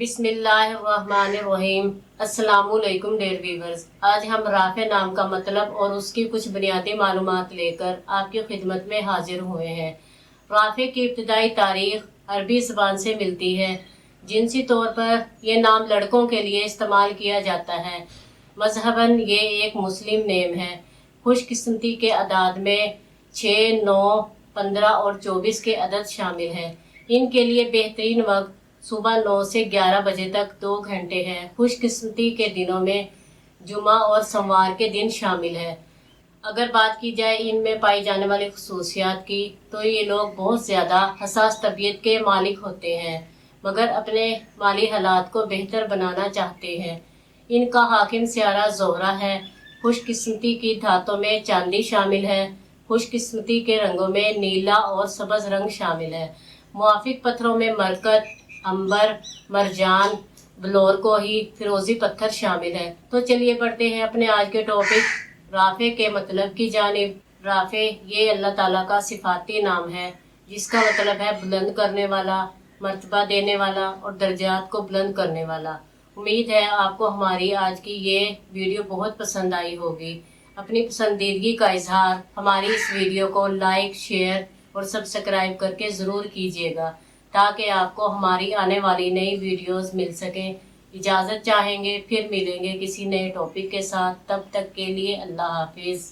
बिस्मिल्लाहिर्रहमानिर्रहीम। अस्सलामुअलैकुम dear viewers. आज हम राफे नाम का मतलब और उसकी कुछ बुनियादी मालूमात लेकर आपकी खिदमत में हाजिर हुए हैं। राफे की इब्तिदाई तारीख अरबी ज़बान से मिलती है। जिनसी तौर पर यह नाम लड़कों के लिए इस्तेमाल किया जाता है। मजहबन ये एक मुस्लिम नेम है। खुशकिस्मती के अदाद में 6, 9, 15 और 24 के अदद शामिल हैं। इनके लिए बेहतरीन वक्त सुबह 9 से 11 बजे तक 2 घंटे हैं। खुशकिस्मती के दिनों में जुमा और सोमवार के दिन शामिल है। अगर बात की जाए इनमें पाई जाने वाली खसूसियात की, तो ये लोग बहुत ज़्यादा हसास तबीयत के मालिक होते हैं, मगर अपने माली हालात को बेहतर बनाना चाहते हैं। इनका हाकिम सियारा ज़ोहरा है। खुशकिस्मती की धातों में चांदी शामिल है। खुशकिस्मती के रंगों में नीला और सब्ज़ रंग शामिल है। मुआफिक पत्थरों में मरकत, अंबर, मरजान, बलोरकोही, फिरोजी पत्थर शामिल है। तो चलिए बढ़ते हैं अपने आज के टॉपिक राफे के मतलब की जानिब। राफे ये अल्लाह ताला का सिफाती नाम है, जिसका मतलब है बुलंद करने वाला, मर्तबा देने वाला और दर्जात को बुलंद करने वाला। उम्मीद है आपको हमारी आज की ये वीडियो बहुत पसंद आई होगी। अपनी पसंदीदगी का इजहार हमारी इस वीडियो को लाइक, शेयर और सब्सक्राइब करके ज़रूर कीजिएगा, ताकि आपको हमारी आने वाली नई वीडियोस मिल सकें। इजाज़त चाहेंगे, फिर मिलेंगे किसी नए टॉपिक के साथ। तब तक के लिए अल्लाह हाफिज़।